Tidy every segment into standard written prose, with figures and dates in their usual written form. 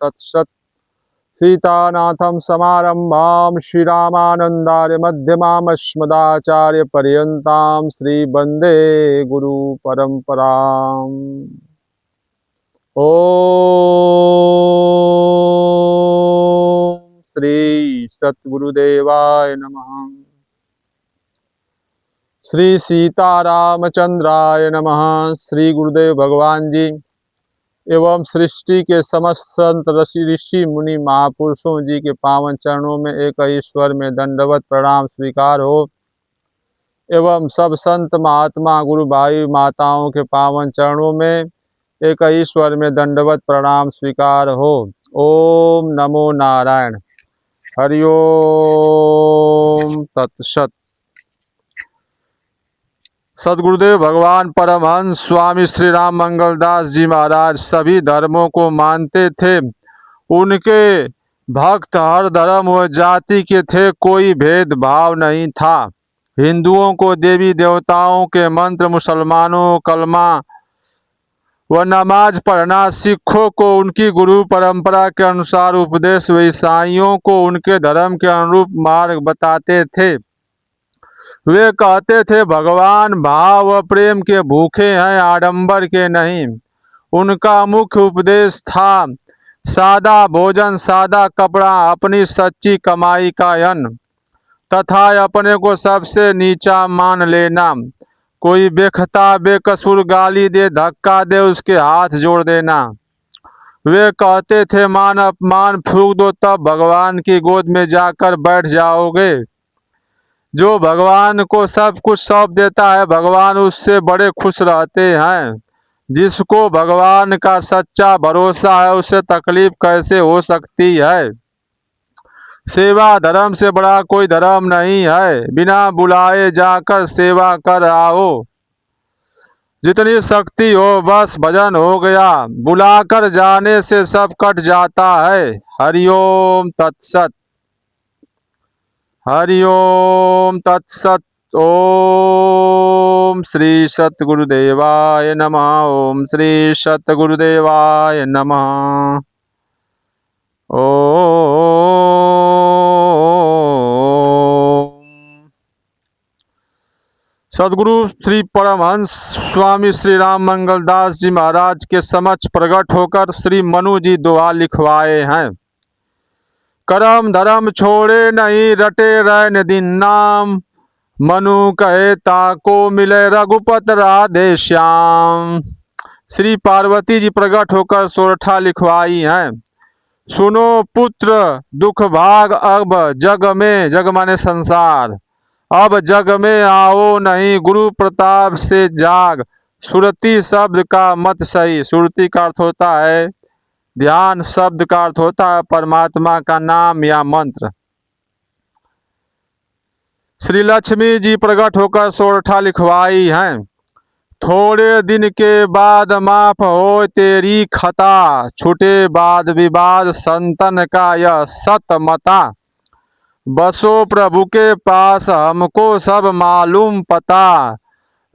तत्सत्। सीतानाथं समारम्भां श्रीरामानन्दार्य मध्यमाम् अस्मदाचार्यपर्यन्तां श्रीवन्दे गुरुपरम्पराम्। ओम श्री सद्गुरुदेवाय नमः। श्री सीतारामचंद्राय नमः। श्री गुरुदेव भगवान जी एवं सृष्टि के समस्त संत ऋषि मुनि महापुरुषों जी के पावन चरणों में एक ईश्वर में दंडवत प्रणाम स्वीकार हो एवं सब संत महात्मा गुरु भाई माताओं के पावन चरणों में एक ईश्वर में दंडवत प्रणाम स्वीकार हो। ओम नमो नारायण। हरि ओम तत्सत। सदगुरुदेव भगवान परमहंस स्वामी श्री राम मंगलदास जी महाराज सभी धर्मों को मानते थे। उनके भक्त हर धर्म व जाति के थे, कोई भेदभाव नहीं था। हिंदुओं को देवी देवताओं के मंत्र, मुसलमानों को कलमा व नमाज पढ़ना, सिखों को उनकी गुरु परंपरा के अनुसार उपदेश व ईसाइयों को उनके धर्म के अनुरूप मार्ग बताते थे। वे कहते थे भगवान भाव व प्रेम के भूखे हैं, आडंबर के नहीं। उनका मुख्य उपदेश था सादा भोजन, सादा कपड़ा, अपनी सच्ची कमाई का अन्न तथा अपने को सबसे नीचा मान लेना। कोई बेखता बेकसूर गाली दे, धक्का दे, उसके हाथ जोड़ देना। वे कहते थे मान अपमान फूंक दो, तब भगवान की गोद में जाकर बैठ जाओगे। जो भगवान को सब कुछ सौंप देता है, भगवान उससे बड़े खुश रहते हैं। जिसको भगवान का सच्चा भरोसा है, उसे तकलीफ कैसे हो सकती है। सेवा धर्म से बड़ा कोई धर्म नहीं है। बिना बुलाए जाकर सेवा कर आओ। जितनी शक्ति हो बस भजन हो गया, बुलाकर जाने से सब कट जाता है। हरिओम तत्सत। हरिओम तत्सत। ओम श्री सतगुरुदेवाय नमः। ओम श्री सतगुरुदेवाय नमः। ओम सदगुरु श्री परमहंस स्वामी श्री राम मंगलदास जी महाराज के समक्ष प्रकट होकर श्री मनु जी दुआ लिखवाए हैं। करम धर्म छोड़े नहीं, रटे रैन दिन नाम। मनु कहे ताको मिले रघुपत राधे श्याम। श्री पार्वती जी प्रकट होकर सोरठा लिखवाई हैं। सुनो पुत्र दुख भाग अब जग में, जग माने संसार, अब जग में आओ नहीं, गुरु प्रताप से जाग। सुरति शब्द का मत सही। सुरति का अर्थ होता है ध्यान, शब्द का अर्थ होता है परमात्मा का नाम या मंत्र। श्री लक्ष्मी जी प्रकट होकर सोरठा लिखवाई हैं। थोड़े दिन के बाद माफ हो तेरी खता, छूटे बाद विवाद संतन का यह सत मता। बसो प्रभु के पास हमको सब मालूम पता,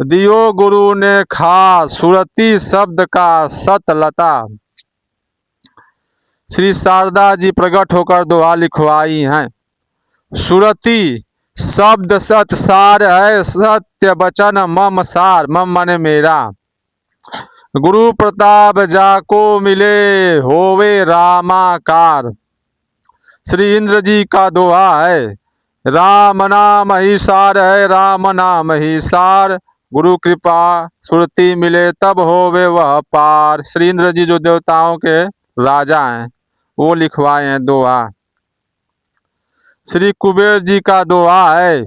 दियो गुरु ने खा सुरति शब्द का सतलता। श्री शारदा जी प्रकट होकर दुआ लिखवाई हैं। सुरति शब्द सत सार है, सत्य वचन मम सार। मम माने मेरा। गुरु प्रताप जाको मिले, होवे रामाकार। श्री इंद्र जी का दोहा है। राम नाम ही सार है, राम नाम ही सार। गुरु कृपा सुरति मिले तब होवे वह पार। श्री इंद्र जी जो देवताओं के राजा हैं, वो लिखवाए हैं दोहा। श्री कुबेर जी का दोहा है।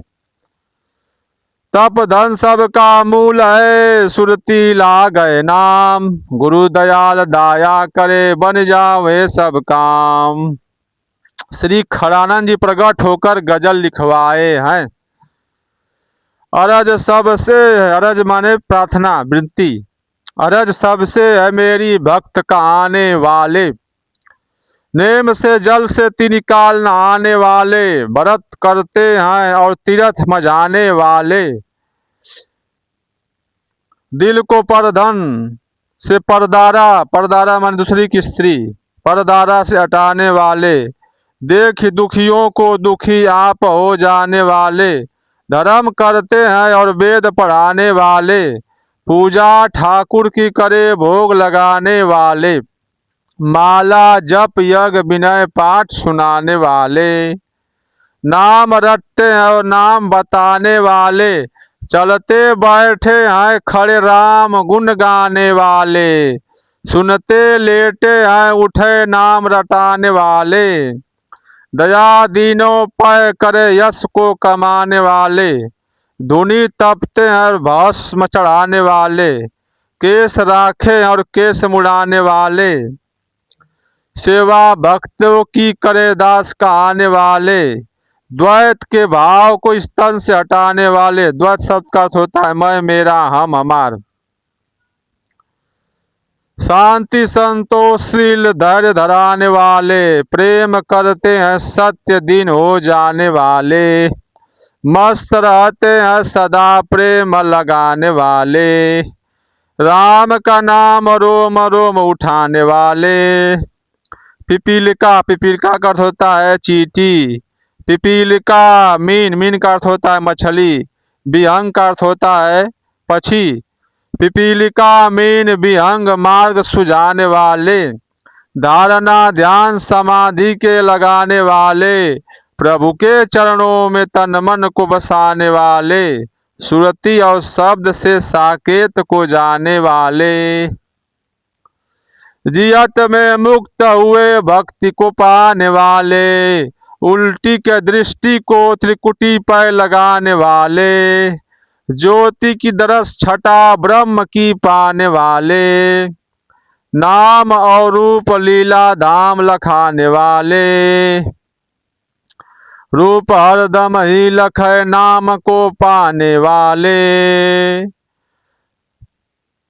तप धन सब का मूल है, सुरति लागै नाम। गुरु दयाल दाया करे, बन जावे सब काम। श्री खड़ानंद जी प्रकट होकर गजल लिखवाए हैं। अरज सबसे, अरज माने प्रार्थना वृत्ति। अरज सबसे है मेरी भक्त कहाने वाले, नेम से जल से तिनिकाल नहाने वाले। व्रत करते हैं और तीर्थ मजाने वाले, दिल को परधन से परदारा, परदारा माने दूसरी की स्त्री, परदारा से हटाने वाले, देख दुखियों को दुखी आप हो जाने वाले, धर्म करते हैं और वेद पढ़ाने वाले, पूजा ठाकुर की करे भोग लगाने वाले, माला जप यज्ञ विनय पाठ सुनाने वाले, नाम रटते हैं और नाम बताने वाले, चलते बैठे हैं खड़े राम गुण गाने वाले, सुनते लेटे हैं उठे नाम रटाने वाले, दया दीनों पर करे यश को कमाने वाले, धुनी तपते हैं और भस्म चढ़ाने वाले, केस राखे और केस मुड़ाने वाले, सेवा भक्तों की करे दास कहाने वाले, द्वैत के भाव को स्तन से हटाने वाले। द्वैत शब्द का अर्थ होता है मैं मेरा हम हमार। शांति संतोषशील धैर्य धराने वाले, प्रेम करते हैं सत्य दिन हो जाने वाले, मस्त रहते हैं सदा प्रेम लगाने वाले, राम का नाम रोम रोम उठाने वाले। पिपीलिका, पिपीलिका का अर्थ होता है चींटी। पिपीलिका मीन, मीन का अर्थ होता है मछली। विहंग का अर्थ होता है पक्षी। पिपीलिका मीन विहंग मार्ग सुझाने वाले, धारणा ध्यान समाधि के लगाने वाले, प्रभु के चरणों में तन मन को बसाने वाले, सुरति और शब्द से साकेत को जाने वाले, जियत में मुक्त हुए भक्ति को पाने वाले, उल्टी के दृष्टि को त्रिकुटी पर लगाने वाले, ज्योति की दरस छटा ब्रह्म की पाने वाले, नाम और रूप लीला धाम लखाने वाले, रूप हरदम ही लखे नाम को पाने वाले,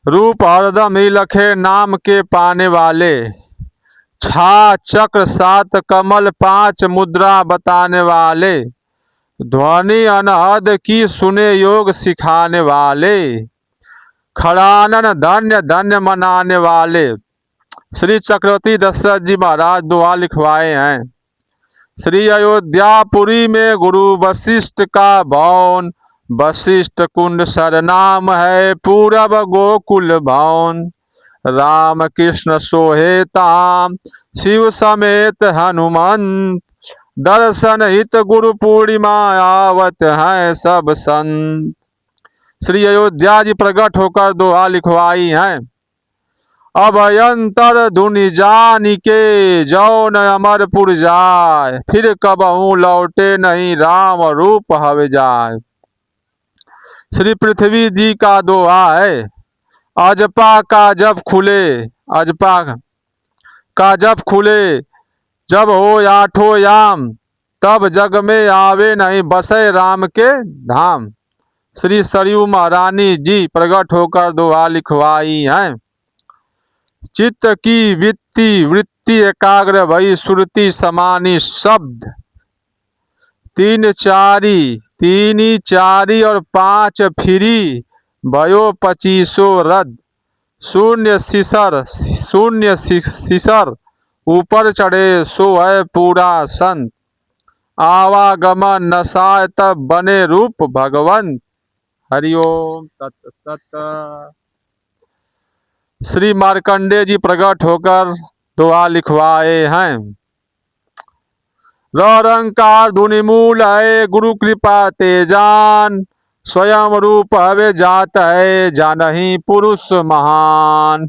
रूप हरदम ही लखे नाम के पाने वाले, छा चक्र सात कमल पांच मुद्रा बताने वाले, ध्वनि अनहद की सुने योग सिखाने वाले, खड़ानन धन्य धन्य मनाने वाले। श्री चक्रवर्ती दशरथ जी महाराज दुआ लिखवाए हैं। श्री अयोध्यापुरी में गुरु वशिष्ठ का भवन, वशिष्ठ कुंड सरनाम है पूरब गोकुल भवन, राम कृष्ण सोहे ताम शिव समेत हनुमंत, दर्शन हित गुरु पूर्णिमा आवत हैं सब संत। श्री अयोध्या जी प्रकट होकर दोहा लिखवाई हैं। अभयंतर धुनि जानी के जौन अमरपुर जाय, फिर कबहू लौटे नहीं राम रूप हवे जाय। श्री पृथ्वी जी का दोहा है। अजपा का जब खुले, अजपा का जब खुले, जब हो आठो याम, तब जग में आवे नहीं बसे राम के धाम। श्री सरयू महारानी जी प्रकट होकर दोहा लिखवाई हैं। चित्त की वृत्ति एकाग्र भई सुरति समानी शब्द, तीन चारी और पांच फिरी, भयो पचीसो रद, शून्य सिसर ऊपर चढ़े सो है पूरा संत, आवागमन नसाय तब बने रूप भगवंत। हरिओम तत्सत। श्री मार्कंडे जी प्रकट होकर दुआ लिखवाए हैं। रंकार धुनि मूल है गुरु कृपा तेजान, स्वयं रूप हवे जात है जानही पुरुष महान।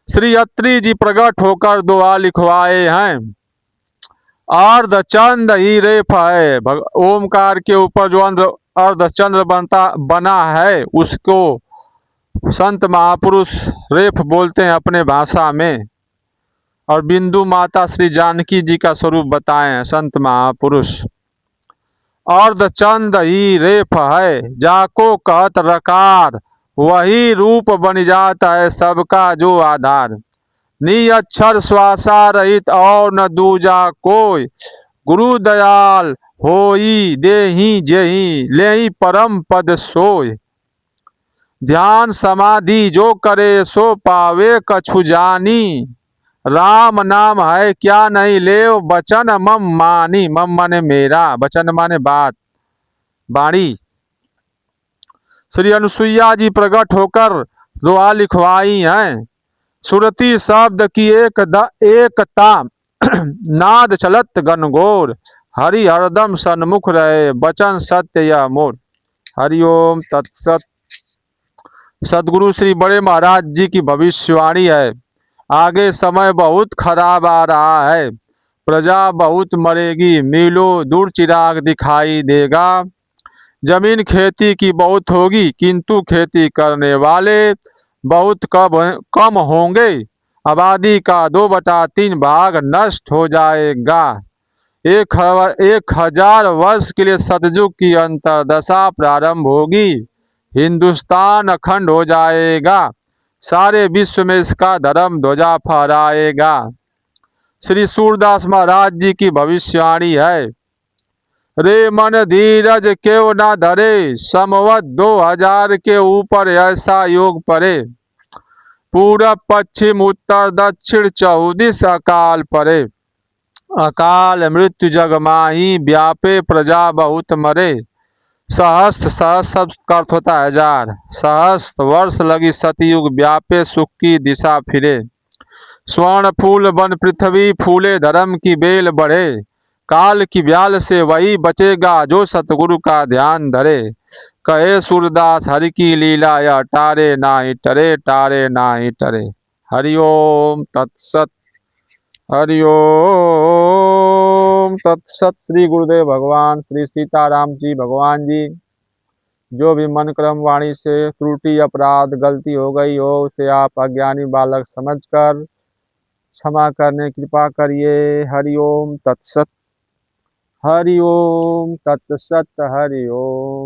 श्री अत्रि जी प्रकट होकर दुआ लिखवाए हैं। अर्ध चंद्र ही रेफ है, ओमकार के ऊपर जो अर्ध चंद्र बना है उसको संत महापुरुष रेफ बोलते हैं अपने भाषा में। और बिंदु माता श्री जानकी जी का स्वरूप बताए हैं संत महापुरुष। अर्ध चंद ही रेफ है जाको कहत रकार, वही रूप बन जाता है सबका जो आधार। नी अक्षर श्वासा रहित और न दूजा कोई, गुरु दयाल होई देही जेही लेही परम पद सोय। ध्यान समाधि जो करे सो पावे कछु जानी, राम नाम है क्या नहीं लेव बचन मम मानी। मम माने मेरा, वचन माने बात, वाणी। श्री अनुसुईया जी प्रकट होकर दुआ लिखवाई हैं। सुरति शब्द की एकता नाद चलत गनगोर। हरि हरदम सन्मुख रहे बचन सत्य यह मोर। हरिओम तत्सत। सदगुरु श्री बड़े महाराज जी की भविष्यवाणी है। आगे समय बहुत खराब आ रहा है, प्रजा बहुत मरेगी, मीलों दूर चिराग दिखाई देगा। जमीन खेती की बहुत होगी, किंतु खेती करने वाले बहुत कम होंगे। आबादी का 2/3 भाग नष्ट हो जाएगा। 1000 वर्ष के लिए सतयुग की अंतरदशा प्रारंभ होगी। हिंदुस्तान अखंड हो जाएगा, सारे विश्व में इसका धर्म ध्वजा फहराएगा। श्री सूरदास महाराज जी की भविष्यवाणी है। रे मन धीरज क्यों न धरे, समवत 2000 के ऊपर ऐसा योग परे। पूरब पश्चिम उत्तर दक्षिण 14 अकाल परे। अकाल मृत्यु जग माही, व्यापे प्रजा बहुत मरे। सहस्त्र सहस्त्र शब्द का अर्थ होता है 1000। सहस्त्र वर्ष लगी सतयुग, व्यापे सुख की दिशा फिरे। स्वर्ण फूल बन पृथ्वी फूले, धर्म की बेल बढ़े। काल की ब्याल से वही बचेगा, जो सतगुरु का ध्यान धरे। कहे सूरदास हरि की लीला, या टारे नाही टरे, टारे नाही टरे। हरिओम तत्सत। हरिओम तत्सत। श्री गुरुदेव भगवान श्री सीताराम जी भगवान जी। जो भी मन क्रम वाणी से त्रुटि अपराध गलती हो गई हो, उसे आप अज्ञानी बालक समझकर क्षमा करने कृपा करिए। हरिओम तत्सत। हरिओम तत्सत। हरिओम।